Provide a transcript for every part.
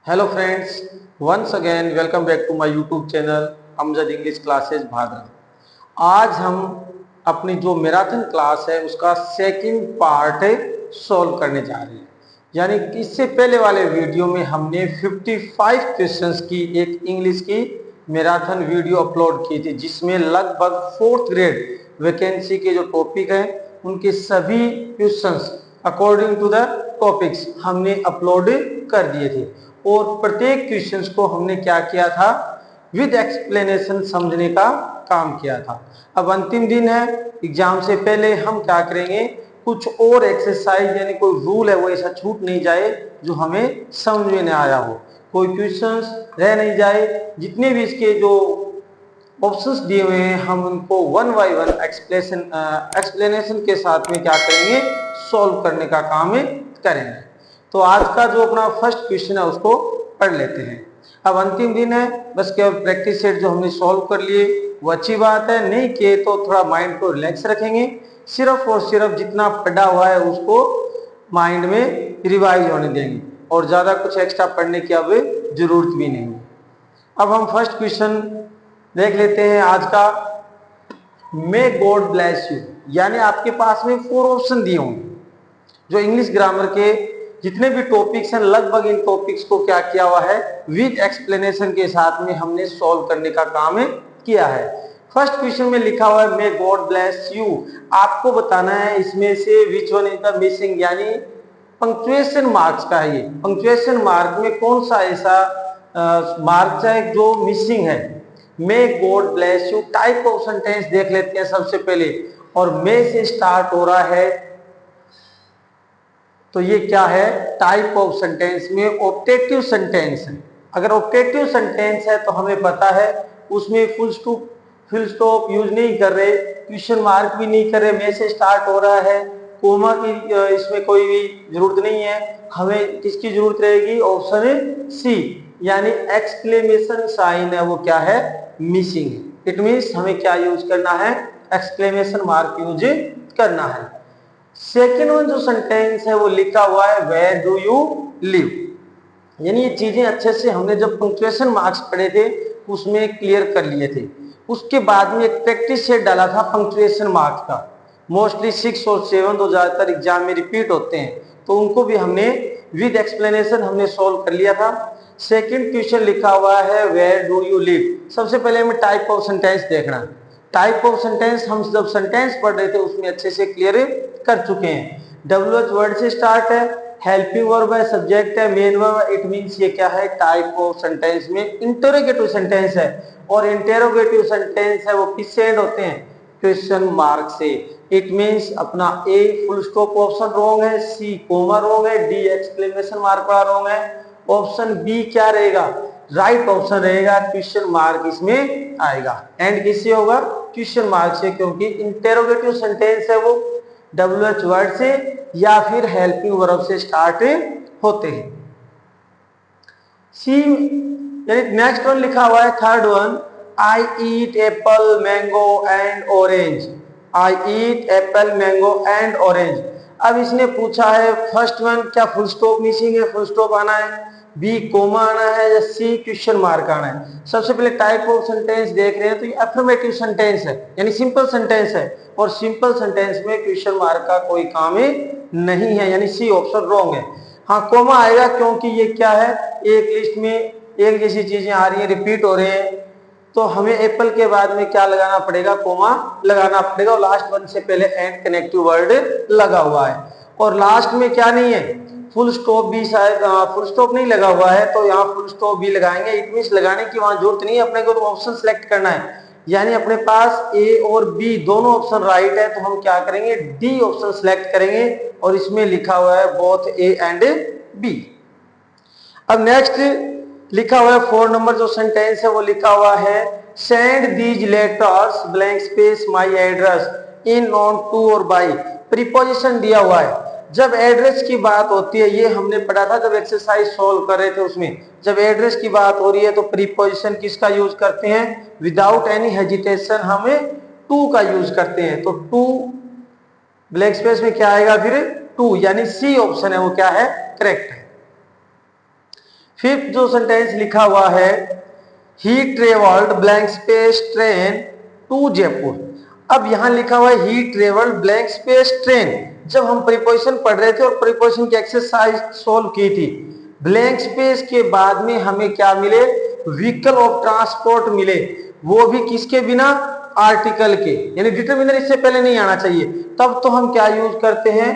Hello friends, once again welcome back to my YouTube channel Amjad English classes Bhadra. आज हम अपनी जो मैराथन क्लास है उसका सेकंड पार्ट सॉल्व करने जा रहे हैं। यानी कि इससे पहले वाले वीडियो में हमने 55 क्वेश्चंस की एक इंग्लिश की मैराथन वीडियो अपलोड की थी, जिसमें लगभग 4th ग्रेड वैकेंसी के जो टॉपिक हैं उनके सभी questions according to the topics हमने अपलोड कर दिए थे। और प्रत्येक क्वेश्चंस को हमने क्या किया था, विद एक्सप्लेनेशन समझने का काम किया था। अब अंतिम दिन है, एग्जाम से पहले हम क्या करेंगे, कुछ और एक्सरसाइज यानी कोई रूल है वो ऐसा छूट नहीं जाए जो हमें समझ में नहीं आया हो, कोई क्वेश्चंस रह नहीं जाए। जितने भी इसके जो ऑप्शंस दिए हुए हैं हम उनको वन बाय वन एक्सप्लेनेशन के साथ में क्या करेंगे, सॉल्व करने का काम करेंगे। तो आज का जो अपना फर्स्ट क्वेश्चन है उसको पढ़ लेते हैं। अब अंतिम दिन है, बस केवल प्रैक्टिस सेट जो हमने सॉल्व कर लिए वो अच्छी बात है, नहीं किए तो थोड़ा माइंड को रिलैक्स रखेंगे। सिर्फ और सिर्फ जितना पढ़ा हुआ है उसको माइंड में रिवाइज होने देंगे और ज्यादा कुछ एक्स्ट्रा पढ़ने की अब जरूरत भी नहीं। अब हम फर्स्ट क्वेश्चन देख लेते हैं आज का। मे गॉड ब्लेस यू, यानी आपके पास में 4 ऑप्शन दिए होंगे। जो इंग्लिश ग्रामर के जितने भी टॉपिक्स हैं लगभग इन टॉपिक्स को क्या किया हुआ है, विद एक्सप्लेनेशन के साथ में हमने सॉल्व करने का काम किया है। फर्स्ट क्वेश्चन में लिखा हुआ है मे गॉड ब्लेस यू। आपको बताना है इसमें से which one is the missing, यानी पंक्चुएशन मार्क्स का है। ये पंक्चुएशन मार्क में कौन सा ऐसा मार्क्स है जो मिसिंग है। May God bless you type of sentence देख लेते हैं सबसे पहले, और मे से स्टार्ट हो रहा है तो ये क्या है, टाइप ऑफ सेंटेंस में ऑप्टेटिव सेंटेंस है। अगर ऑप्टेटिव सेंटेंस है तो हमें पता है उसमें फुल स्टॉप यूज नहीं कर रहे, क्वेश्चन मार्क भी नहीं कर रहे, मे से स्टार्ट हो रहा है, कोमा की इसमें कोई भी जरूरत नहीं है। हमें किसकी जरूरत रहेगी, ऑप्शन सी, यानी एक्सक्लेमेशन साइन है वो क्या है, मिसिंग। इट मीन्स हमें क्या यूज करना है, एक्सक्लेमेशन मार्क यूज करना है। सेकेंड वन जो सेंटेंस है वो लिखा हुआ है वेयर डू यू लिव, यानी ये चीजें अच्छे से हमने जब पंक्चुएशन मार्क्स पढ़े थे उसमें क्लियर कर लिए थे। उसके बाद में एक प्रैक्टिस सेट डाला था पंक्चुएशन मार्क्स का, मोस्टली 6 और 7 तो ज्यादातर एग्जाम में रिपीट होते हैं, तो उनको भी हमने विद एक्सप्लेनेशन हमने सॉल्व कर लिया था। सेकेंड क्वेश्चन लिखा हुआ है वेयर डू यू लिव। सबसे पहले हमें टाइप ऑफ सेंटेंस देखना। टाइप ऑफ सेंटेंस हम जब सेंटेंस पढ़ रहे थे उसमें अच्छे से क्लियर कर चुके हैं। WH वर्ड से स्टार्ट है, हेल्पिंग वर्ब है, सब्जेक्ट है, मेन वर्ब। इट मींस ये क्या है, टाइप ऑफ सेंटेंस में इंटरोगेटिव सेंटेंस है, और इंटरोगेटिव सेंटेंस है वो किससे एंड होते हैं, क्वेश्चन मार्क से। इट मींस अपना a full stop option wrong है, सी कोमा रॉन्ग है, डी एक्सक्लेमेशन मार्क वाला रॉन्ग है, ऑप्शन बी क्या रहेगा, राइट ऑप्शन रहेगा, क्वेश्चन मार्क इसमें आएगा। एंड किससे होगा, क्वेश्चन मार्क से, क्योंकि इंटरोगेटिव सेंटेंस है वो WH वर्ड से या फिर हेल्पिंग वर्ब से स्टार्ट होते हैं। सी यानी नेक्स्ट वन लिखा हुआ है third one, I eat Apple mango and orange. I eat Apple mango and orange. अब इसने पूछा है फर्स्ट वन क्या फुल स्टॉप मिसिंग है, फुल स्टॉप आना है, बी कोमा आना है, या सी क्वेश्चन मार्क आना है। सबसे पहले टाइप ऑफ सेंटेंस देख रहे हैं तो ये अफर्मेटिव सेंटेंस है, यानी सिंपल सेंटेंस है, और सिंपल सेंटेंस में क्वेश्चन मार्क का कोई काम नहीं है, यानी सी ऑप्शन रॉन्ग है। हाँ कोमा आएगा क्योंकि ये क्या है, एक लिस्ट में एक जैसी चीजें आ रही हैं, रिपीट हो रहे हैं, तो हमें एप्पल के बाद में क्या लगाना पड़ेगा, कोमा लगाना पड़ेगा, और लास्ट वन से पहले एंड कनेक्टिव वर्ड लगा हुआ है। और लास्ट में क्या नहीं है, फुल स्टॉप भी शायद फुल स्टॉप नहीं लगा हुआ है, तो यहाँ फुल स्टॉप भी लगाएंगे। इट मींस लगाने की वहां जरूरत नहीं है, अपने को तो ऑप्शन सेलेक्ट करना है, यानी अपने पास ए और बी दोनों ऑप्शन राइट है, तो हम क्या करेंगे, डी ऑप्शन सेलेक्ट करेंगे, और इसमें लिखा हुआ है बोथ ए एंड बी। अब नेक्स्ट लिखा हुआ है 4 नंबर जो सेंटेंस है वो लिखा हुआ है send these letters blank space my address in on to और बाय। प्रीपोजिशन दिया हुआ है। जब एड्रेस की बात होती है, ये हमने पढ़ा था जब एक्सरसाइज सॉल्व कर रहे थे उसमें, जब एड्रेस की बात हो रही है तो प्रीपोजिशन किसका यूज करते हैं, विदाउट एनी हेजिटेशन हमें टू का यूज करते हैं। तो टू ब्लैंक स्पेस में क्या आएगा फिर, टू, यानी सी ऑप्शन है वो क्या है, करेक्ट है। फिफ्थ जो सेंटेंस लिखा हुआ है, he travelled blank space train to Jaipur. अब यहां लिखा हुआ है he travelled blank space train. जब हम प्रीपोजिशन पढ़ रहे थे और प्रीपोजिशन की एक्सरसाइज सोल्व की थी, ब्लैंक स्पेस के बाद में हमें क्या मिले, व्हीकल ऑफ ट्रांसपोर्ट मिले, वो भी किसके बिना, आर्टिकल के, यानी डिटरमिनर इससे पहले नहीं आना चाहिए। तब तो हम क्या यूज करते हैं,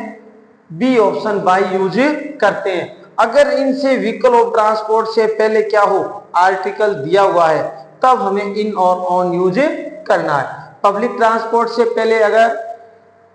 बी ऑप्शन बाई यूज करते हैं। अगर इनसे व्हीकल ऑफ ट्रांसपोर्ट से पहले क्या हो, आर्टिकल दिया हुआ है, तब हमें इन और ऑन यूज करना है। पब्लिक ट्रांसपोर्ट से पहले अगर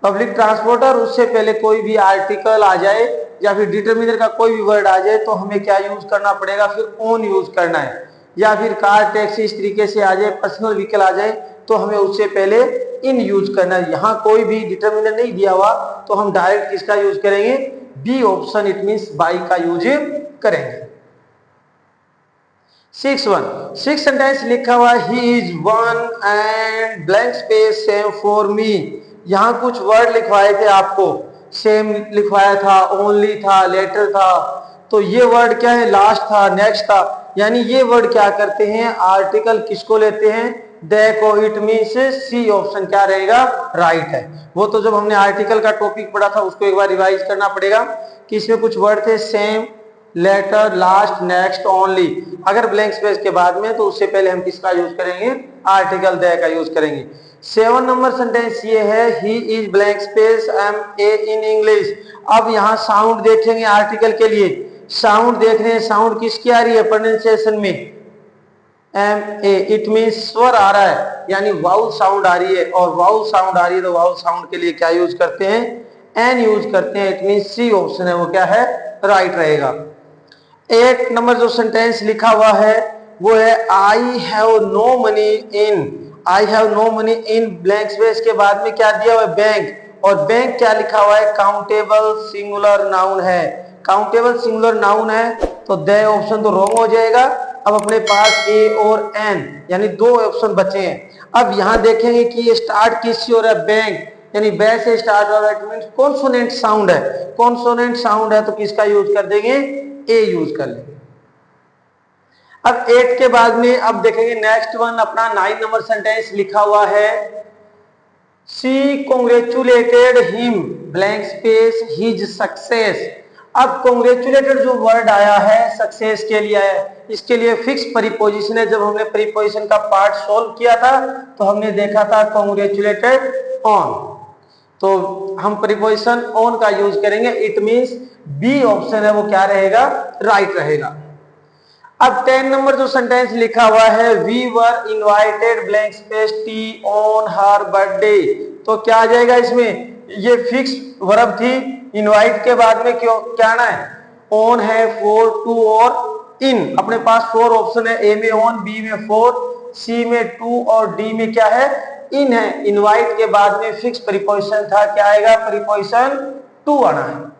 पब्लिक ट्रांसपोर्टर उससे पहले कोई भी आर्टिकल आ जाए या फिर डिटरमिनर का कोई भी वर्ड आ जाए तो हमें क्या यूज करना पड़ेगा, फिर ऑन यूज करना है। या फिर कार टैक्सी इस तरीके से आ जाए, पर्सनल व्हीकल आ जाए तो हमें उससे पहले इन यूज करना है। यहाँ कोई भी डिटरमिनर नहीं दिया हुआ तो हम डायरेक्ट किसका यूज करेंगे, B option, it means by का यूज करेंगे। 6 सेंटेंस लिखा हुआ है, he is one and blank space same for me. यहाँ कुछ वर्ड लिखवाए थे आपको, सेम लिखवाया था, ओनली था, लेटर था, तो ये वर्ड क्या है, लास्ट था, नेक्स्ट था, यानी ये वर्ड क्या करते हैं, आर्टिकल किसको लेते हैं, दे को। इट मींस सी ऑप्शन क्या रहेगा, राइट है। वो तो जब हमने आर्टिकल का टॉपिक पढ़ा था उसको एक बार रिवाइज करना पड़ेगा कि इसमें कुछ वर्ड थे, same, letter, last, next, only. अगर ब्लैंक स्पेस के बाद में तो उससे पहले हम किसका यूज करेंगे, आर्टिकल दे का यूज करेंगे। 7 नंबर सेंटेंस ये है, he is blank space M A in English. अब यहाँ साउंड देखेंगे आर्टिकल के लिए, साउंड देख रहे हैं, साउंड किसकी आ रही है प्रोनाउंसिएशन में, एम ए, इट मींस स्वर आ रहा है, यानी वाउल साउंड आ रही है, और वाउल साउंड आ रही है तो वाउल साउंड के लिए क्या यूज करते हैं, एन यूज करते हैं। इट मींस सी ऑप्शन है वो क्या है, राइट रहेगा। 8 नंबर जो सेंटेंस लिखा हुआ है वो है, I have no money in, I have no money in blank space के बाद में क्या दिया हुआ है, बैंक, और बैंक क्या लिखा हुआ है, काउंटेबल सिंगुलर नाउन है। काउंटेबल सिंगुलर नाउन है तो दे ऑप्शन तो रॉन्ग हो जाएगा। अब अपने पास ए और एन यानी 2 ऑप्शन बचे हैं। अब यहां देखेंगे कि ये स्टार्ट किससे हो रहा है, बैंक, यानी बे से स्टार्ट हो रहा है, इट मींस कॉन्सोनेंट साउंड है, कॉन्सोनेंट साउंड है तो किसका यूज कर देंगे, ए यूज कर लेंगे। अब 8 के बाद में अब देखेंगे नेक्स्ट वन, अपना 9 नंबर सेंटेंस लिखा हुआ है, she congratulated him blank space his success. अब कॉन्ग्रेचुलेटेड जो वर्ड आया है सक्सेस के लिए है, इसके लिए फिक्स प्रीपोजिशन है। जब हमने प्रीपोजिशन का पार्ट सॉल्व किया था तो हमने देखा था कॉन्ग्रेचुलेटेड ऑन, तो हम प्रीपोजिशन ऑन का यूज करेंगे। इट मींस बी ऑप्शन है वो क्या रहेगा, राइट रहेगा। अब 10 नंबर जो सेंटेंस लिखा हुआ है, we were invited blank space tea on her birthday, तो क्या आ जाएगा इसमें, ये फिक्स वर्ब थी, इनवाइट के बाद में क्यों क्या आना है, ऑन है, फॉर, टू और इन। अपने पास 4 ऑप्शन है, ए में ऑन, बी में फॉर, सी में टू और डी में क्या है, इन है। इनवाइट के बाद में फिक्स प्रीपोजिशन था, क्या आएगा, प्रीपोजिशन टू आना है।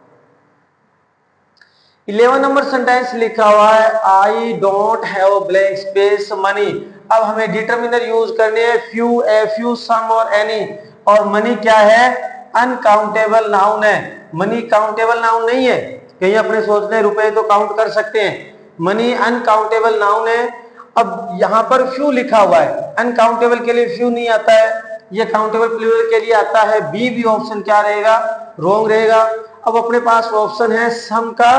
11 नंबर सेंटेंस लिखा हुआ है, I don't have blank space money. अब हमें डिटरमिनर यूज करने हैं, फ्यू, ए फ्यू, सम और एनी, और मनी क्या है, अनकाउंटेबल नाउन है। मनी काउंटेबल नाउन नहीं है, कहीं अपने सोच रहे रुपए तो काउंट कर सकते हैं, मनी अनकाउंटेबल नाउन है। अब यहाँ पर फ्यू लिखा हुआ है, अनकाउंटेबल के लिए फ्यू नहीं आता है, ये काउंटेबल प्लूरल के लिए आता है। बी भी ऑप्शन क्या रहेगा, रॉन्ग रहेगा। अब अपने पास ऑप्शन है सम का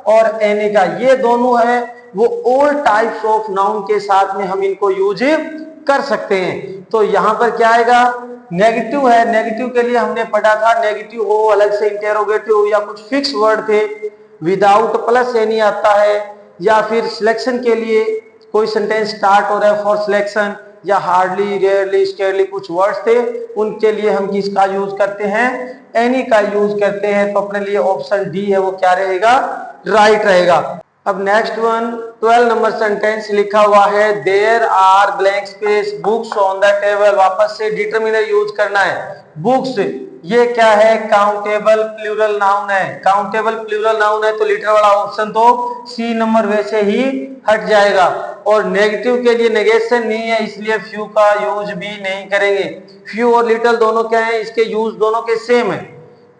और एनी का, ये दोनों है वो ऑल टाइप्स ऑफ नाउन के साथ में हम इनको यूज कर सकते हैं। तो यहाँ पर क्या आएगा, नेगेटिव है, नेगेटिव के लिए हमने पढ़ा था, नेगेटिव हो अलग से इंटेरोगेटिव या कुछ फिक्स वर्ड थे, विदाउट प्लस एनी आता है, या फिर सिलेक्शन के लिए कोई सेंटेंस स्टार्ट हो रहा है फॉर सिलेक्शन, या हार्डली, रेयरली, स्केयरली कुछ वर्ड्स थे, उनके लिए हम किसका यूज करते हैं, एनी का यूज करते हैं। तो अपने लिए ऑप्शन डी है वो क्या रहेगा, राइट रहेगा। अब नेक्स्ट वन 12 नंबर सेंटेंस लिखा हुआ है, there are blank space books on the table. वापस से डिटरमिनर यूज करना है। बुक्स ये क्या है, काउंटेबल प्लूरल नाउन है, काउंटेबल प्लूरल नाउन है तो लीटर वाला ऑप्शन तो सी नंबर वैसे ही हट जाएगा। और नेगेटिव के लिए नेगेशन नहीं है इसलिए फ्यू का यूज भी नहीं करेंगे। फ्यू और लिटिल दोनों क्या है, इसके यूज दोनों के सेम है,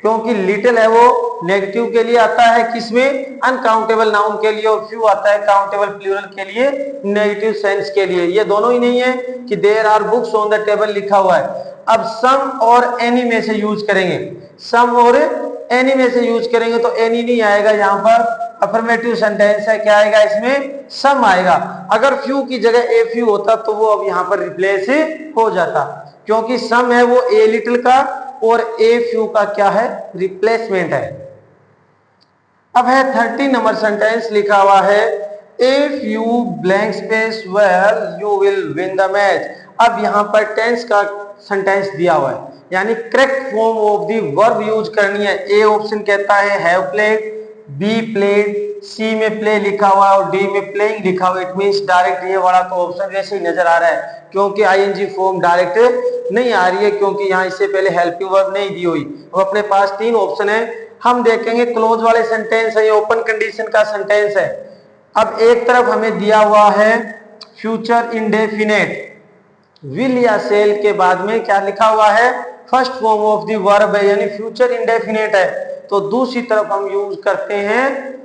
क्योंकि लिटिल है वो नेगेटिव के लिए आता है, किसमें, अनकाउंटेबल नाउन के लिए, और फ्यू आता है काउंटेबल प्लूरल के लिए, नेगेटिव सेंस के लिए। ये दोनों ही नहीं है कि there are books on the table लिखा हुआ है। अब सम और एनी में से यूज करेंगे, सम और एनी में से यूज करेंगे तो एनी नहीं आएगा, यहाँ पर अफर्मेटिव सेंटेंस है, क्या आएगा इसमें, सम आएगा। अगर फ्यू की जगह ए फ्यू होता तो वो अब यहाँ पर रिप्लेस हो जाता, क्योंकि सम है वो ए लिटिल का और ए फ्यू का क्या है, रिप्लेसमेंट है। अब है 30 नंबर सेंटेंस लिखा हुआ है, if you blank space well you will win the match. अब यहाँ पर टेंस का सेंटेंस दिया हुआ है, यानी correct form of the verb use करनी है। ए ऑप्शन कहता है हैव प्लेड, बी प्लेड, सी में प्ले लिखा हुआ और डी में प्लेइंग लिखा हुआ। इट मींस डायरेक्ट ये वाला तो ऑप्शन वैसे ही नजर आ रहा है, क्योंकि आईएनजी फॉर्म डायरेक्ट नहीं आ रही है, क्योंकि यहाँ इससे पहले हेल्पिंग वर्ब नहीं दी हुई। अब अपने पास 3 ऑप्शन है, हम देखेंगे क्लोज वाले सेंटेंस है, ये ओपन कंडीशन का सेंटेंस है। अब एक तरफ हमें दिया हुआ है फ्यूचर इंडेफिनेट, विल या सेल के बाद में क्या लिखा हुआ है, first form of the verb है, यानी फ्यूचर इंडेफिनेट है। तो दूसरी तरफ हम यूज करते हैं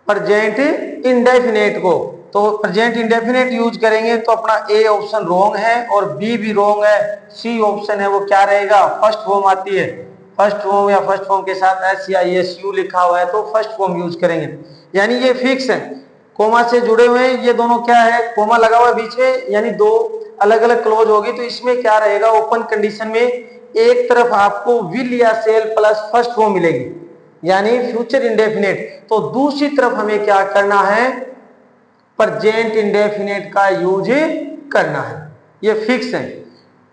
प्रेजेंट इंडेफिनेट को, तो प्रेजेंट इंडेफिनेट यूज करेंगे तो अपना ए ऑप्शन रॉन्ग है और बी भी रॉन्ग है। सी ऑप्शन है वो क्या रहेगा, फर्स्ट फॉर्म आती है, फर्स्ट फॉर्म या फर्स्ट फॉर्म के साथ एस या एस यू लिखा हुआ है तो फर्स्ट फॉर्म यूज करेंगे, यानी ये फिक्स है। कोमा से जुड़े हुए हैं, ये दोनों क्या है, कोमा लगा हुआ है बीच में, यानी दो अलग अलग क्लोज होगी। तो इसमें क्या रहेगा, ओपन कंडीशन में एक तरफ आपको विल या सेल प्लस फर्स्ट फॉर्म मिलेगी, यानी फ्यूचर इंडेफिनेट। तो दूसरी तरफ हमें क्या करना है, प्रेजेंट इंडेफिनेट का यूज करना है, ये फिक्स है।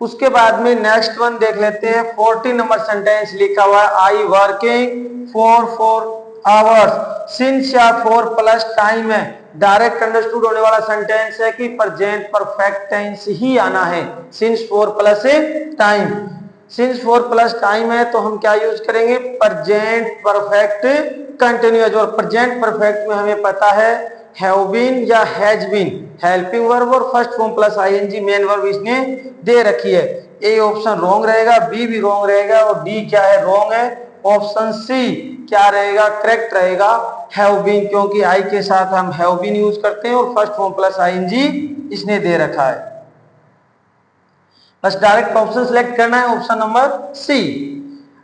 उसके बाद में नेक्स्ट वन देख लेते हैं, 40 नंबर सेंटेंस लिखा हुआ है, I working for 4 hours. Since या फॉर प्लस टाइम है, डायरेक्ट अंडरस्टूड होने वाला सेंटेंस है कि प्रेजेंट परफेक्ट टेंस ही आना है। Since for plus time, since for plus time है तो हम क्या यूज करेंगे, प्रेजेंट परफेक्ट कंटिन्यूअस। और प्रेजेंट परफेक्ट में हमें पता है हैव बीन या हैज बीन, हेल्पिंग वर्ब और first form plus ING main verb इसने दे रखी है। ए ऑप्शन रॉन्ग रहेगा, बी भी रॉन्ग रहेगा और डी क्या है, रॉन्ग है। ऑप्शन सी क्या रहेगा, करेक्ट रहेगा, हैव बीन, क्योंकि आई के साथ हम हैव बीन यूज करते हैं और फर्स्ट फॉर्म प्लस आईएनजी इसने दे रखा है। बस डायरेक्ट ऑप्शन सिलेक्ट करना है, ऑप्शन नंबर सी।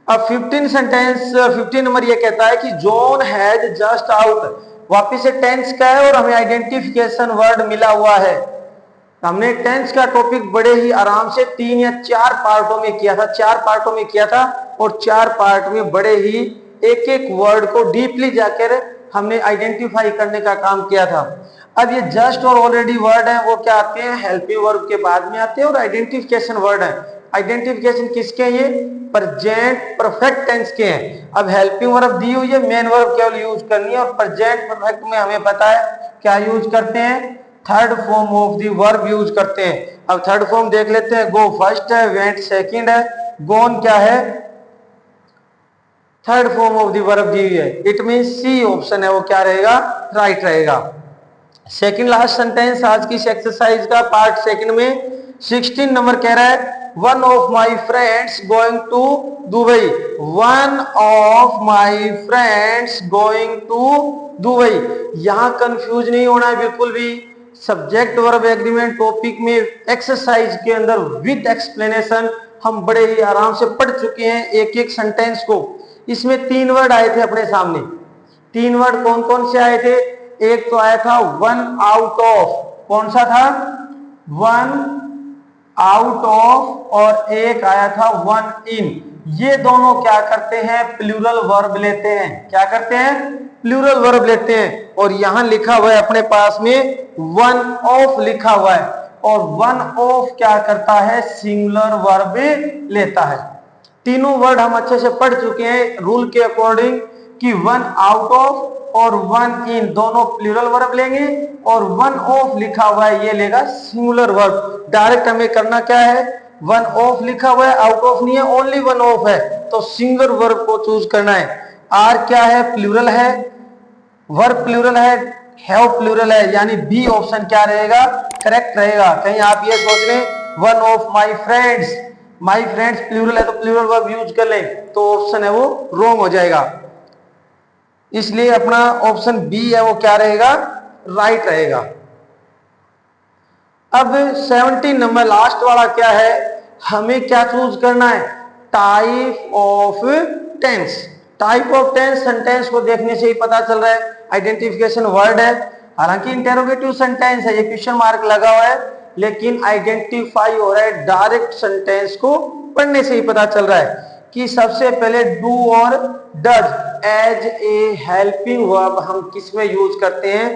अब 15 सेंटेंस 15 नंबर ये कहता है कि जॉन हैज जस्ट आउट, वापिस से टेंस का है और हमें आइडेंटिफिकेशन वर्ड मिला हुआ है। हमने टेंस का टॉपिक बड़े ही आराम से 3 या 4 पार्टों में किया था, 4 पार्टों में किया था और 4 पार्ट में बड़े ही एक एक वर्ड को डीपली जाकर हमने आइडेंटिफाई करने का काम किया था। अब ये जस्ट और ऑलरेडी वर्ड है वो क्या आते हैं, हेल्पिंग वर्ब के बाद में आते हैं और आइडेंटिफिकेशन वर्ड है। आइडेंटिफिकेशन किसके हैं, ये प्रेजेंट परफेक्ट टेंस के हैं। अब हेल्पिंग वर्ब दी हुई है, मेन वर्ब केवल यूज करनी है और प्रेजेंट परफेक्ट में हमें पता है क्या यूज करते हैं, third form of the verb use करते हैं। अब थर्ड फॉर्म देख लेते हैं, गो फर्स्ट है, वेंट सेकंड है, गोन क्या है, third form of the verb दी हुई है। इट मींस सी ऑप्शन है वो क्या रहेगा, राइट रहेगा। सेकंड लास्ट सेंटेंस आज की इस एक्सरसाइज का पार्ट सेकंड में 16 नंबर कह रहा है, one of my friends going to Dubai, one of my friends going to Dubai. यहां कंफ्यूज नहीं होना है बिल्कुल भी, सब्जेक्ट वर्ब एग्रीमेंट टॉपिक में एक्सरसाइज के अंदर विद एक्सप्लेनेशन हम बड़े ही आराम से पढ़ चुके हैं एक एक सेंटेंस को। इसमें 3 वर्ड आए थे अपने सामने, 3 वर्ड कौन कौन से आए थे, एक तो आया था वन आउट ऑफ, कौन सा था, वन आउट ऑफ, और एक आया था वन इन। ये दोनों क्या करते हैं, प्लूरल वर्ब लेते हैं, क्या करते हैं, प्लूरल वर्ब लेते हैं। और यहां लिखा हुआ है अपने पास में वन ऑफ लिखा हुआ है, और वन ऑफ क्या करता है, सिंगुलर वर्ब लेता है। तीनों वर्ड हम अच्छे से पढ़ चुके हैं रूल के अकॉर्डिंग कि वन आउट ऑफ और वन इन दोनों प्लूरल वर्ब लेंगे और वन ऑफ लिखा हुआ है ये लेगा सिंगुलर वर्ब। डायरेक्ट हमें करना क्या है, वन ऑफ लिखा हुआ है, आउट ऑफ नहीं है, ओनली वन ऑफ है, तो सिंगुलर वर्ब को चूज करना है। आर क्या है, प्लूरल है, वर्ब प्लूरल है, हैव प्लूरल है, यानी बी ऑप्शन क्या रहेगा, करेक्ट रहेगा। कहीं आप ये सोच लें one of my friends, my friends plural है तो प्लूरल वर्ब यूज कर ले, तो ऑप्शन है वो रॉन्ग हो जाएगा। इसलिए अपना ऑप्शन बी है वो क्या रहेगा, राइट रहेगा। अब 17 नंबर लास्ट वाला क्या है, हमें क्या चूज करना है, type of tense. Type of tense sentence को देखने से ही पता चल रहा है, आइडेंटिफिकेशन वर्ड है, हालांकि इंटेरोगेटिव सेंटेंस है, ये क्वेश्चन मार्क लगा हुआ है, लेकिन आइडेंटिफाई हो रहा है डायरेक्ट सेंटेंस को पढ़ने से ही पता चल रहा है कि सबसे पहले डू और does as a helping verb हम किस में यूज करते हैं,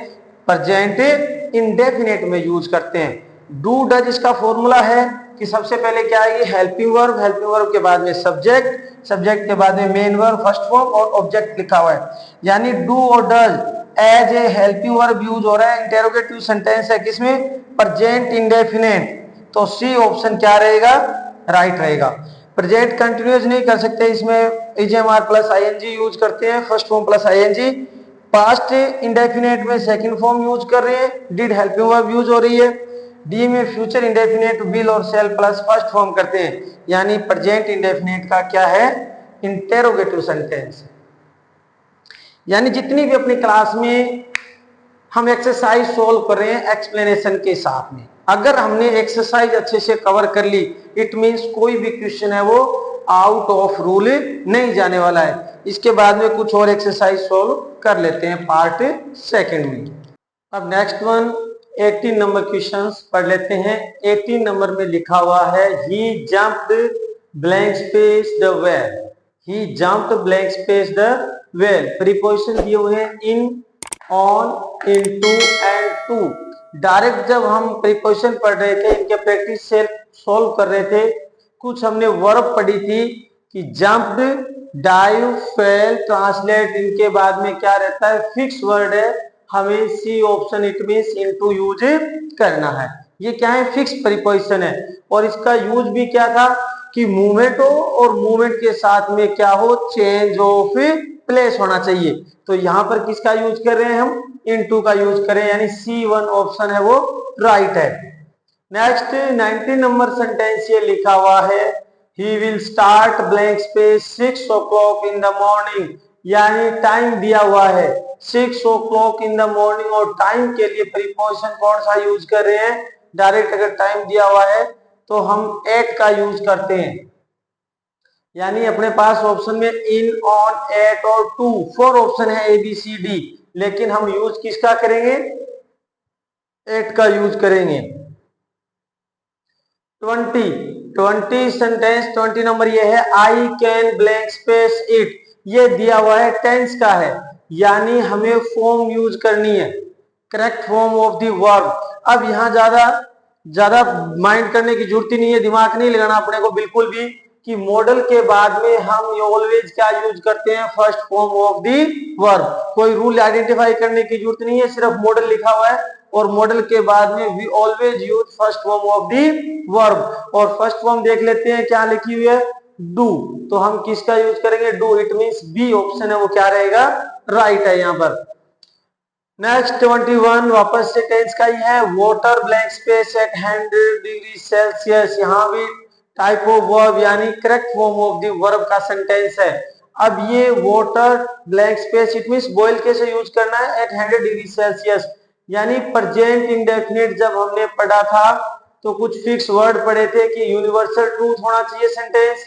प्रेजेंट इंडेफिनिट में यूज करते हैं। डू डज इसका फॉर्मूला है कि सबसे पहले क्या आएगी, हेल्पिंग वर्ब, हेल्पिंग वर्ब के बाद में सब्जेक्ट, सब्जेक्ट के बाद में मेन वर्ब फर्स्ट फॉर्म और ऑब्जेक्ट लिखा हुआ है, यानी डू और does as a helping verb use हो रहा है। इंटेरोगेटिव सेंटेंस है किसमें, प्रेजेंट इंडेफिनिट, तो सी ऑप्शन क्या रहेगा, राइट रहेगा। प्रेजेंट कंटिन्यूअस नहीं कर सकते, इसमें इजेएमआर प्लस आईएनजी यूज करते हैं, first form plus ING. Past indefinite में सेकंड फॉर्म यूज कर रहे हैं, डिड हेल्पिंग वर्ब यूज हो रही है। डी में फ्यूचर इंडेफिनिट विल और शेल प्लस फर्स्ट फॉर्म करते हैं, यानी प्रेजेंट इंडेफिनिट का क्या है, इंटेरोगेटिव सेंटेंस। यानी जितनी भी अपनी क्लास में हम एक्सरसाइज सोल्व कर रहे हैं एक्सप्लेनेशन के साथ में, अगर हमने एक्सरसाइज अच्छे से कवर कर ली, इट मींस कोई भी क्वेश्चन है वो आउट ऑफ रूल नहीं जाने वाला है। इसके बाद में कुछ और एक्सरसाइज सोल्व कर लेते हैं पार्ट सेकंड में। अब नेक्स्ट वन 18 नंबर क्वेश्चंस पढ़ लेते हैं। 18 नंबर में लिखा हुआ है he jumped blank space the well, he jumped blank space the well. Preposition दिए हुए हैं in, on, into and to. Direct जब हम प्रीपोजिशन पढ़ रहे थे, इनके प्रैक्टिस से सॉल्व कर रहे थे, कुछ हमने वर्ब पढ़ी थी कि जंप्ड, डाइव, फेल, ट्रांसलेट, इनके बाद में क्या रहता है, फिक्स वर्ड है, हमें C option it means into use करना है। ये क्या है, फिक्स प्रीपोजिशन है, और इसका यूज भी क्या था कि मूवमेंट हो और मूवमेंट के साथ में क्या हो, चेंज ऑफ प्लेस होना चाहिए। तो यहाँ पर किसका यूज कर रहे हैं हम, इनटू का यूज करें, यानी C1 ऑप्शन है वो राइट है। नेक्स्ट 19 नंबर सेंटेंस ये लिखा हुआ है he will start blank space 6 o'clock in the morning, यानी टाइम दिया हुआ है 6 o'clock इन द मॉर्निंग, और टाइम के लिए प्रीपोजिशन कौन सा यूज कर रहे हैं, डायरेक्ट अगर टाइम दिया हुआ है तो हम एट का यूज करते हैं, यानी अपने पास ऑप्शन में इन, ऑन, एट और टू 4 ऑप्शन है ABCD, लेकिन हम यूज किसका करेंगे, एट का यूज करेंगे। 20 सेंटेंस 20 नंबर ये है I can blank space it, ये दिया हुआ है टेंस का है, यानी हमें फॉर्म यूज करनी है, correct form of the verb. अब यहाँ ज्यादा माइंड करने की जरूरत ही नहीं है, दिमाग नहीं लगाना अपने को बिल्कुल भी, कि मॉडल के बाद में हम ऑलवेज क्या यूज करते हैं, first form of the verb. कोई रूल आइडेंटिफाई करने की जरूरत नहीं है, सिर्फ मॉडल लिखा हुआ है, और मॉडल के बाद में we always use first form of the verb. और फर्स्ट फॉर्म देख लेते हैं क्या लिखी हुई है, डू, तो हम किसका यूज करेंगे, do, it means B option है वो क्या रहेगा, राइट है यहाँ पर। नेक्स्ट 21 वापस से टेंस का ही है, water blank space at 100 degree Celsius, यहाँ भी टाइप ऑफ वर्ब यानी correct form of the verb का सेंटेंस है। अब ये water blank space it means boil कैसे यूज करना है, एट 100 डिग्री सेल्सियस, यानी प्रेजेंट इंडेफिनिट जब हमने पढ़ा था तो कुछ फिक्स वर्ड पढ़े थे कि यूनिवर्सल ट्रूथ होना चाहिए सेंटेंस,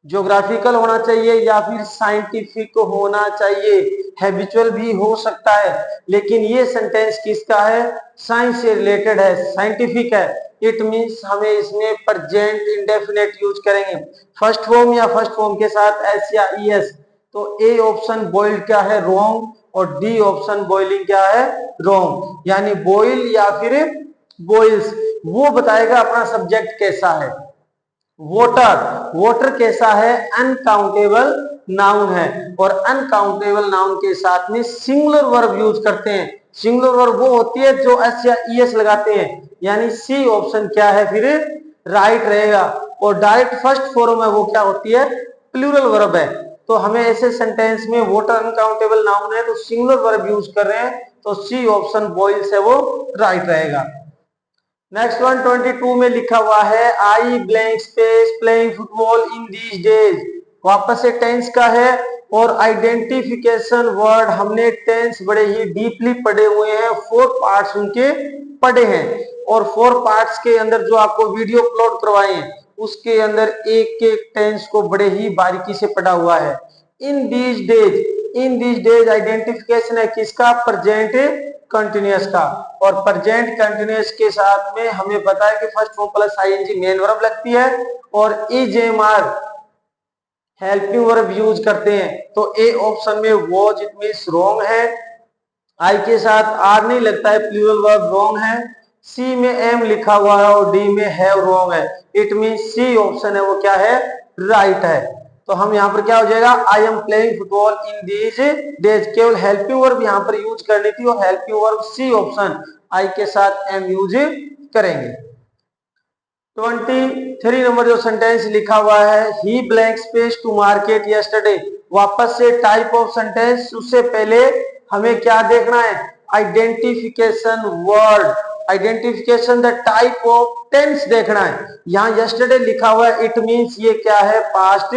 ज्योग्राफिकल होना चाहिए, या फिर साइंटिफिक होना चाहिए, हैबिचुअल भी हो सकता है, लेकिन ये सेंटेंस किसका है, साइंस से रिलेटेड है, साइंटिफिक है, इट मींस हमें इसमें प्रेजेंट इंडेफिनिट यूज करेंगे, फर्स्ट फॉर्म या फर्स्ट फॉर्म के साथ एस या ईएस। तो ए ऑप्शन बॉइल्ड क्या है, रॉन्ग, और डी ऑप्शन बॉइलिंग क्या है, रॉन्ग, यानी बॉइल या फिर बॉइल्स, वो बताएगा अपना सब्जेक्ट कैसा है। वोटर कैसा है, अनकाउंटेबल नाउन है, और अनकाउंटेबल नाउन के साथ में सिंगुलर वर्ब यूज करते हैं। सिंगुलर वर्ब वो होती है जो एस या ईएस लगाते हैं, यानी सी ऑप्शन क्या है फिर राइट रहेगा। और डायरेक्ट फर्स्ट फॉर्म है वो क्या होती है, प्लूरल वर्ब है। तो हमें ऐसे सेंटेंस में वोटर अनकाउंटेबल नाउन है तो सिंगुलर वर्ब यूज कर रहे हैं, तो सी ऑप्शन बॉइल्स है वो राइट रहेगा। नेक्स्ट वन 22 में लिखा हुआ है आई blank space playing football in these days. वापस से टेंस का है और आइडेंटिफिकेशन वर्ड हमने टेंस बड़े ही डीपली पढ़े हुए हैं, 4 पार्ट्स उनके पढ़े हैं और 4 पार्ट्स के अंदर जो आपको वीडियो अपलोड करवाए हैं उसके अंदर एक एक टेंस को बड़े ही बारीकी से पढ़ा हुआ है। इन दीज डेज आइडेंटिफिकेशन है किसका? प्रेजेंट कंटिन्यूअस का। और प्रेजेंट कंटिन्यूअस के साथ में हमें पता है कि first form plus ING main verb लगती है और इजेएमआर हेल्पिंग वर्ब यूज करते हैं। तो ए ऑप्शन में वॉज इट मींस रॉन्ग है, आई के साथ आर नहीं लगता है प्लूरल वर्ब रॉन्ग है, सी में एम लिखा हुआ है और डी में हैव रॉन्ग है। इट मींस सी ऑप्शन है वो क्या है? राइट है। तो हम यहाँ पर क्या हो जाएगा? I am playing football in these days. केवल हेल्पिंग वर्ब यहाँ पर यूज करनी थी और हेल्पिंग वर्ब सी ऑप्शन आई के साथ एम यूज करेंगे। 23 नंबर जो सेंटेंस लिखा हुआ है he blank space to market yesterday. वापस से टाइप ऑफ सेंटेंस, उससे पहले हमें क्या देखना है? Identification word, identification the type of tense देखना है। यहाँ यस्टरडे लिखा हुआ है, इट मींस ये क्या है? पास्ट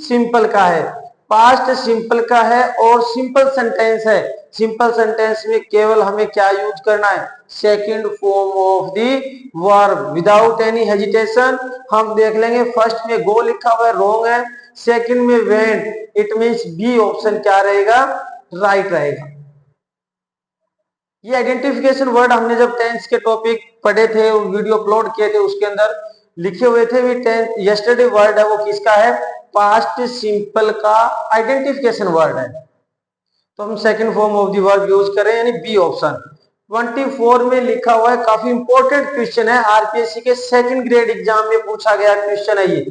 सिंपल का है, पास्ट सिंपल का है और सिंपल सेंटेंस है। सिंपल सेंटेंस में केवल हमें क्या यूज करना है? Second form of the verb without any hesitation. हम देख लेंगे फर्स्ट में गो लिखा हुआ है, रॉन्ग है। सेकंड में went, it means B option क्या रहेगा? राइट रहेगा। ये आइडेंटिफिकेशन वर्ड हमने जब टेंस के टॉपिक पढ़े थे, वीडियो अपलोड किए थे, उसके अंदर लिखे हुए थे भी टेंस यस्टरडे वर्ड है वो किसका है? पास्ट सिंपल का आइडेंटिफिकेशन वर्ड है। तो हम second form of the verb use करें यानी बी ऑप्शन। 24 में लिखा हुआ है, काफी इंपॉर्टेंट क्वेश्चन है, आरपीएससी के सेकंड ग्रेड एग्जाम में पूछा गया क्वेश्चन है ये।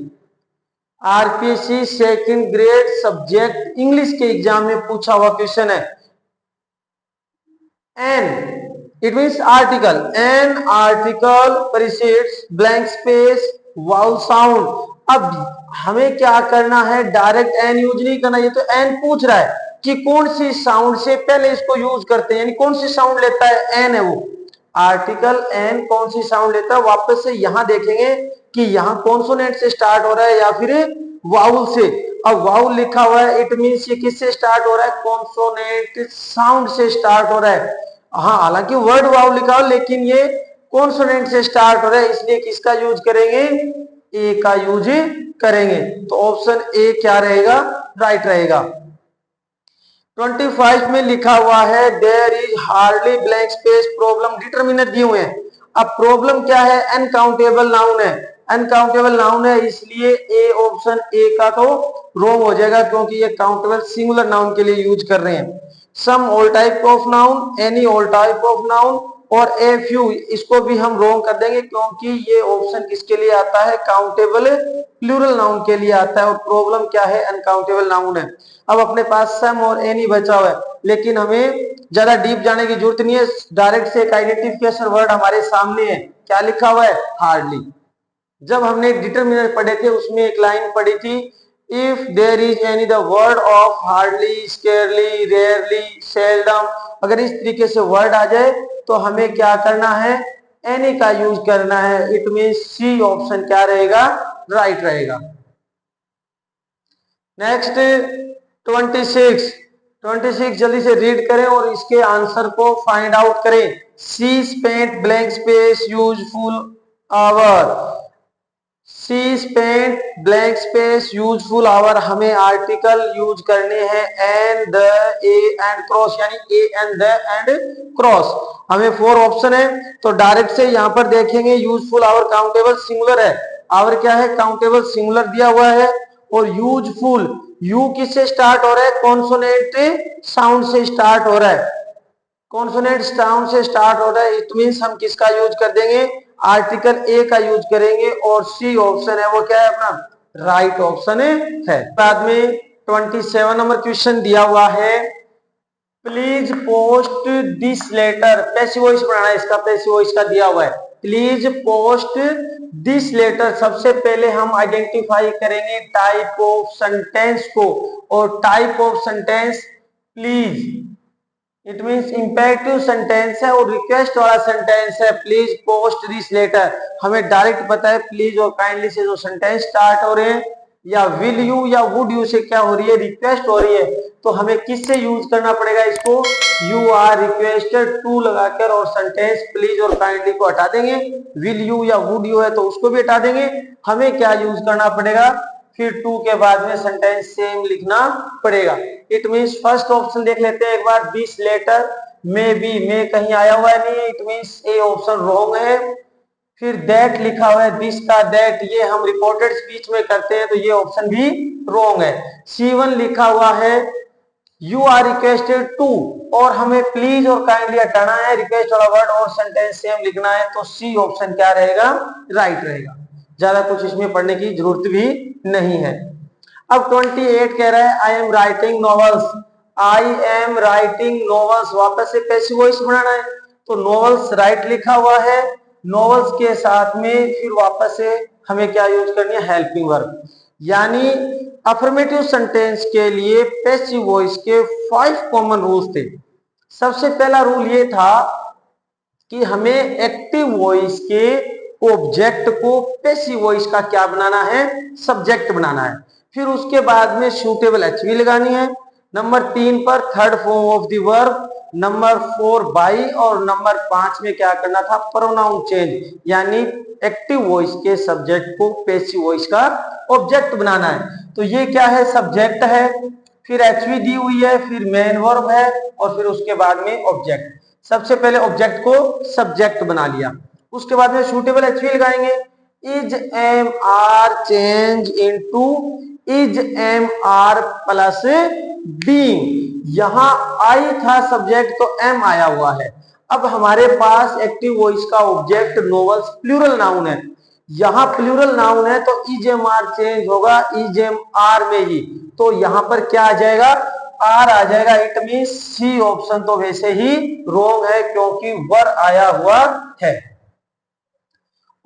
RPSC second grade subject English के एग्जाम में पूछा हुआ क्वेश्चन है। An, it means article. An article precedes blank space vowel sound. अब हमें क्या करना है? डायरेक्ट एन यूज नहीं करना। ये तो एन पूछ रहा है कि कौन सी साउंड से पहले इसको यूज करते हैं, यानी कौन सी साउंड लेता है? एन है वो आर्टिकल। एन कौन सी साउंड लेता है? वापस से यहां देखेंगे कि यहाँ कॉन्सोनेंट से स्टार्ट हो रहा है या फिर वाउल से। अब वाउल लिखा हुआ है, इट मींस ये किससे स्टार्ट हो रहा है? कॉन्सोनेंट साउंड से स्टार्ट हो रहा है। हाँ, हालांकि वर्ड वाउल लिखा हो लेकिन ये कॉन्सोनेंट से स्टार्ट हो रहा है, इसलिए किसका यूज करेंगे? ए का यूज करेंगे। तो ऑप्शन ए क्या रहेगा? राइट रहेगा। 25 में लिखा हुआ है there is hardly blank space problem determiner दिए हुए हैं। अब प्रॉब्लम क्या है? अनकाउंटेबल नाउन है, अनकाउंटेबल नाउन है, इसलिए ए ऑप्शन ए का तो रॉन्ग हो जाएगा क्योंकि ये काउंटेबल सिंगुलर नाउन के लिए यूज कर रहे हैं। Some all type of noun, any all type of noun और ए फ्यू, इसको भी हम रॉन्ग कर देंगे क्योंकि ये ऑप्शन किसके लिए आता है? काउंटेबल प्लूरल नाउन के लिए आता है और प्रॉब्लम क्या है? अनकाउंटेबल नाउन है। अब अपने पास सम और एनी बचा हुआ है, लेकिन हमें ज्यादा डीप जाने की जरूरत नहीं है, डायरेक्ट से एक आइडेंटिफिकेशन वर्ड हमारे सामने है। क्या लिखा हुआ है? हार्डली। जब हमने डिटरमिनर पढ़े थे उसमें एक लाइन पढ़ी थी, if there is any the word of hardly, scarcely, rarely, seldom, अगर इस तरीके से वर्ड आ जाए तो हमें क्या करना है? एनी का यूज करना है। इट मींस सी ऑप्शन क्या रहेगा? राइट रहेगा। नेक्स्ट 26 जल्दी से रीड करें और इसके आंसर को फाइंड आउट करें। She spent blank space useful hour, she spent blank space useful hour, हमें आर्टिकल यूज करने हैं and the, a and cross, यानी a and the and cross. हमें 4 ऑप्शन है तो डायरेक्ट से यहां पर देखेंगे यूजफुल आवर काउंटेबल सिंगुलर है, आवर क्या है? काउंटेबल सिंगुलर दिया हुआ है और यूजफुल, यू किससे स्टार्ट हो रहा है? कॉन्सोनेंट साउंड से स्टार्ट हो रहा है, कॉन्सोनेंट साउंड से स्टार्ट हो रहा है। इट मींस हम किसका यूज कर देंगे? आर्टिकल ए का यूज करेंगे और सी ऑप्शन है वो क्या है? अपना राइट ऑप्शन है। बाद में 27 नंबर क्वेश्चन दिया हुआ है, please post this letter, passive voice बनाना है इसका, पैसिव वॉइस का दिया हुआ है, प्लीज पोस्ट दिस लेटर। सबसे पहले हम आइडेंटिफाई करेंगे टाइप ऑफ सेंटेंस को, और type of sentence please, it means imperative sentence है और रिक्वेस्ट वाला सेंटेंस है, प्लीज पोस्ट दिस लेटर। हमें डायरेक्ट पता है प्लीज और काइंडली से जो सेंटेंस स्टार्ट हो रहे हैं, या विल यू या वुड यू से क्या हो रही है, रिक्वेस्ट हो रही है, तो हमें किससे यूज करना पड़ेगा इसको, यू आर रिक्वेस्टेड टू लगाकर और सेंटेंस प्लीज और काइंडली को हटा देंगे। विल यू या वुड यू है तो उसको भी हटा देंगे। हमें क्या यूज करना पड़ेगा, फिर टू के बाद में सेंटेंस सेम लिखना पड़ेगा। इट मीन्स फर्स्ट ऑप्शन देख लेते हैं एक बार, दिस लेटर मे बी, में कहीं आया हुआ नहीं है, it means A option wrong है। फिर दैट लिखा हुआ है, दिस का दैट, ये हम रिपोर्टेड स्पीच में करते हैं तो ये ऑप्शन भी रॉन्ग है। C1 लिखा हुआ है यू आर रिक्वेस्टेड टू, और हमें प्लीज और काइंडली हटाना है, रिक्वेस्ट वाला वर्ड और सेंटेंस सेम लिखना है, तो सी ऑप्शन क्या रहेगा, राइट रहेगा। ज्यादा कुछ इसमें पढ़ने की जरूरत भी नहीं है। अब 28 कह रहा है I am writing novels, I am writing novels, वापस से पैसिव वॉइस बनाना है, तो नॉवेल्स राइट लिखा हुआ है, नॉवेल्स के साथ में फिर वापस से हमें क्या यूज करनी है, हेल्पिंग वर्ब। यानी अफर्मेटिव सेंटेंस के लिए पैसिव वॉइस के 5 कॉमन रूल्स थे। सबसे पहला रूल ये था कि हमें एक्टिव वॉइस के ऑब्जेक्ट को पैसिव वॉइस का क्या बनाना है, सब्जेक्ट बनाना है। फिर उसके बाद में सूटेबल एचवी लगानी है। नंबर 3 पर third form of the verb, number 4 by, और नंबर 5 में क्या करना था, प्रोनाउन चेंज, यानी एक्टिव वॉइस के सब्जेक्ट को पैसिव वॉइस का ऑब्जेक्ट बनाना है। तो ये क्या है, सब्जेक्ट है, फिर एचवी दी हुई है, फिर मेन वर्ब है, और फिर उसके बाद में ऑब्जेक्ट। सबसे पहले ऑब्जेक्ट को सब्जेक्ट बना लिया, उसके बाद में सूटेबल एचवी लगाएंगे। Is am are change into is am are plus being. यहां आई था सब्जेक्ट तो एम आया हुआ है। अब हमारे पास एक्टिव वॉइस का ऑब्जेक्ट नॉवेल्स प्लूरल नाउन है, यहां प्लूरल नाउन है तो इज एम आर चेंज होगा इज एम आर में ही, तो यहां पर क्या आ जाएगा, आर आ जाएगा। इट मीन सी ऑप्शन तो वैसे ही रॉन्ग है क्योंकि वर आया हुआ है।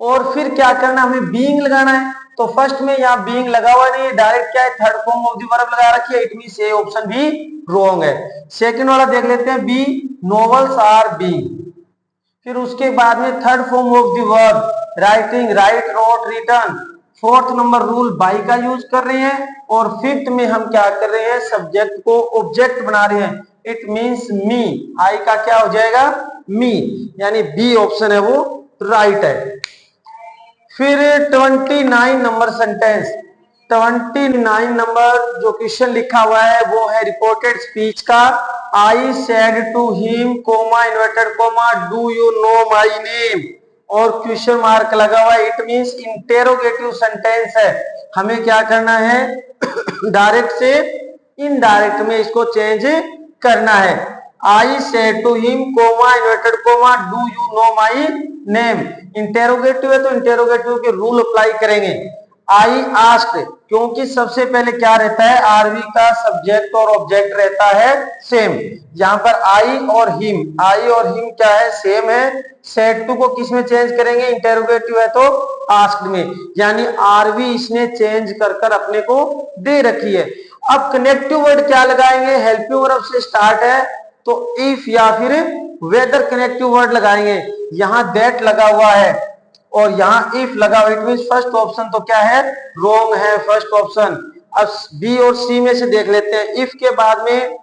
और फिर क्या करना, हमें बीइंग लगाना है, तो फर्स्ट में यहाँ बीइंग लगा हुआ नहीं है, डायरेक्ट क्या है, third form of the verb लगा रखी है, इट मींस ए ऑप्शन भी रॉन्ग है। सेकंड वाला देख लेते हैं, बी नॉवेल्स आर बीइंग। फिर उसके बाद में third form of the verb writing, write, wrote, written. Fourth number rule by का यूज कर रहे हैं, और फिफ्थ में हम क्या कर रहे हैं, सब्जेक्ट को ऑब्जेक्ट बना रहे हैं, इट मींस मी, आई का क्या हो जाएगा, मी, यानी बी ऑप्शन है वो राइट है। फिर 29 नंबर सेंटेंस, 29 नंबर जो क्वेश्चन लिखा हुआ है वो है रिपोर्टेड स्पीच का। I said to him comma inverted comma do you know my name, और क्वेश्चन मार्क लगा हुआ है, इट मींस इंटेरोगेटिव सेंटेंस है। हमें क्या करना है, डायरेक्ट से इनडायरेक्ट में इसको चेंज करना है। I said to him comma inverted comma do you know my name, interrogative है तो इंटेरोगेटिव के रूल अप्लाई करेंगे। आई आस्क्ड, क्योंकि सबसे पहले क्या रहता है, आरवी का सब्जेक्ट और ऑब्जेक्ट रहता है सेम। यहाँ पर आई और हिम क्या है, सेम है। सेड टू को किस में चेंज करेंगे, इंटेरोगेटिव है तो आस्क्ड में, यानी आरवी इसने चेंज कर कर अपने को दे रखी है। अब कनेक्टिव वर्ड क्या लगाएंगे, हेल्पिंग वर्ब से स्टार्ट है तो इफ या फिर वेदर कनेक्टिव वर्ड लगाएंगे। यहां दैट लगा हुआ है और यहां इफ लगा हुआ, इट मींस फर्स्ट ऑप्शन तो क्या है, रॉन्ग है फर्स्ट ऑप्शन। अब बी और सी में से देख लेते हैं, इफ के बाद में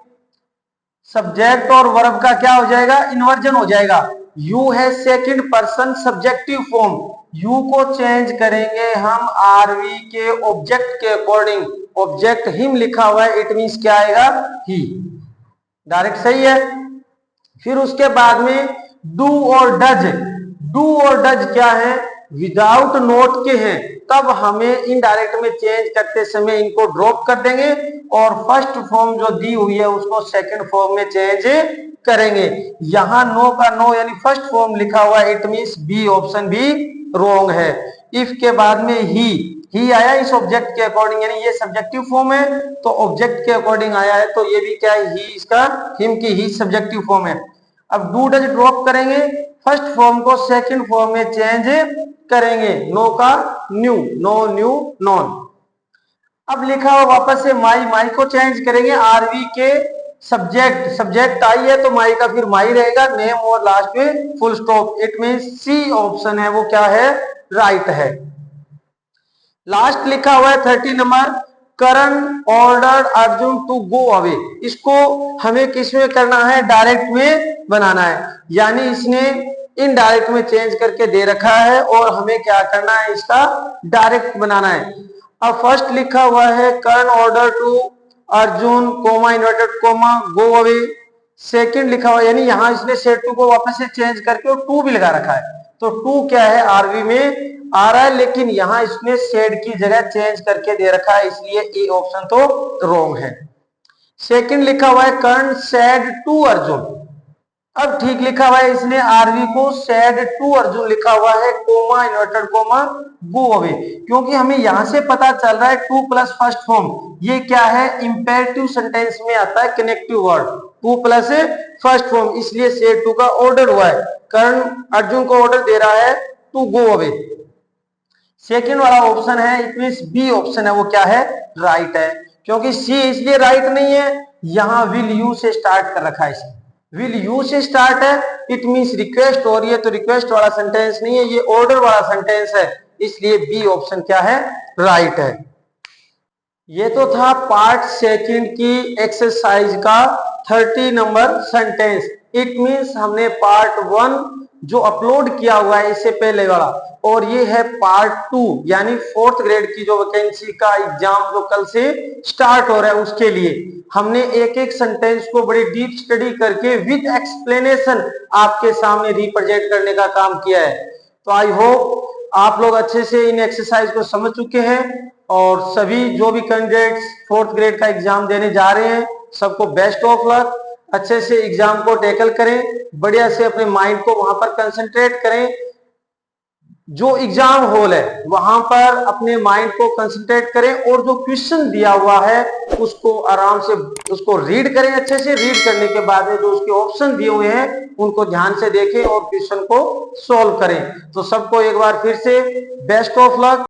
सब्जेक्ट और वर्ब का क्या हो जाएगा, इन्वर्जन हो जाएगा। यू है second person subjective form, you को चेंज करेंगे हम आरवी के ऑब्जेक्ट के अकॉर्डिंग, ऑब्जेक्ट हिम लिखा हुआ है, इट मींस क्या आएगा, ही, डायरेक्ट सही है। फिर उसके बाद में डू और डज, डू और डज क्या है, विदाउट नोट के हैं, तब हमें इनडायरेक्ट में चेंज करते समय इनको ड्रॉप कर देंगे और फर्स्ट फॉर्म जो दी हुई है उसको सेकंड फॉर्म में चेंज करेंगे। यहां नो का नो यानी फर्स्ट फॉर्म लिखा हुआ है, इट मींस बी ऑप्शन भी रॉन्ग है। इफ के बाद में ही आया इस ऑब्जेक्ट के अकॉर्डिंग, यानी ये सब्जेक्टिव फॉर्म है तो ऑब्जेक्ट के अकॉर्डिंग आया है, तो ये भी क्या है, ही, इसका हिम की ही सब्जेक्टिव फॉर्म है। अब डू डज ड्रॉप करेंगे, फर्स्ट फॉर्म को सेकंड फॉर्म में चेंज करेंगे, नो का न्यू, नो न्यू नॉन। अब लिखा हुआ वापस से माई, माई को चेंज करेंगे आरवी के सब्जेक्ट आई है तो माई का फिर माई रहेगा, नेम और लास्ट में full stop. It mean C option है वो क्या है, राइट है। लास्ट लिखा हुआ है 30 number, Karan order Arjun to go away. इसको हमें किस में करना है, डायरेक्ट में बनाना है, यानी इसने इनडायरेक्ट में चेंज करके दे रखा है और हमें क्या करना है, इसका डायरेक्ट बनाना है। अब फर्स्ट लिखा हुआ है Karan order to Arjun comma inverted comma go away. Second लिखा हुआ यानी यहां इसने सेट टू को वापस से चेंज करके और टू भी लगा रखा है, तो टू क्या है आरवी में आ रहा है, लेकिन यहां इसने सेड की जगह चेंज करके दे रखा है, इसलिए ए ऑप्शन तो रॉन्ग है। सेकंड लिखा हुआ है कर्ण सेड टू अर्जुन। अब ठीक लिखा हुआ है, इसने आरवी को सेड टू अर्जुन लिखा हुआ है, coma inverted comma go away, क्योंकि हमें यहां से पता चल रहा है टू प्लस फर्स्ट फॉर्म ये क्या है, इंपेरेटिव सेंटेंस में आता है connective word, two plus first form, इसलिए सेड टू का ऑर्डर हुआ है, कर्ण अर्जुन को ऑर्डर दे रहा है टू गो अवे। सेकेंड वाला ऑप्शन है, इट मींस बी ऑप्शन है वो क्या है, राइट है, क्योंकि सी इसलिए राइट नहीं है, यहां विल यू से स्टार्ट कर रखा है, इसे विल यू से स्टार्ट है, इट मींस रिक्वेस्ट हो रही है, तो रिक्वेस्ट वाला सेंटेंस नहीं है, ये ऑर्डर वाला सेंटेंस है, इसलिए बी ऑप्शन क्या है, राइट है। ये तो था पार्ट सेकंड की एक्सरसाइज का 30 नंबर सेंटेंस। इट मींस हमने पार्ट 1 जो अपलोड किया हुआ है इससे पहले वाला, और ये है पार्ट 2 यानी 4th ग्रेड की जो वैकेंसी का एग्जाम जो कल से स्टार्ट हो रहा है उसके लिए हमने एक एक सेंटेंस को बड़ी डीप स्टडी करके विद एक्सप्लेनेशन आपके सामने रिप्रेजेंट करने का काम किया है। तो आई होप आप लोग अच्छे से इन एक्सरसाइज को समझ चुके हैं, और सभी जो भी कैंडिडेट्स 4th ग्रेड का एग्जाम देने जा रहे हैं सबको बेस्ट ऑफ लक। अच्छे से एग्जाम को टैकल करें, बढ़िया से अपने माइंड को वहां पर कंसंट्रेट करें, जो एग्जाम हॉल है वहां पर अपने माइंड को कंसंट्रेट करें, और जो क्वेश्चन दिया हुआ है उसको आराम से उसको रीड करें, अच्छे से रीड करने के बाद में जो उसके ऑप्शन दिए हुए हैं उनको ध्यान से देखें और क्वेश्चन को सॉल्व करें। तो सबको एक बार फिर से बेस्ट ऑफ लक।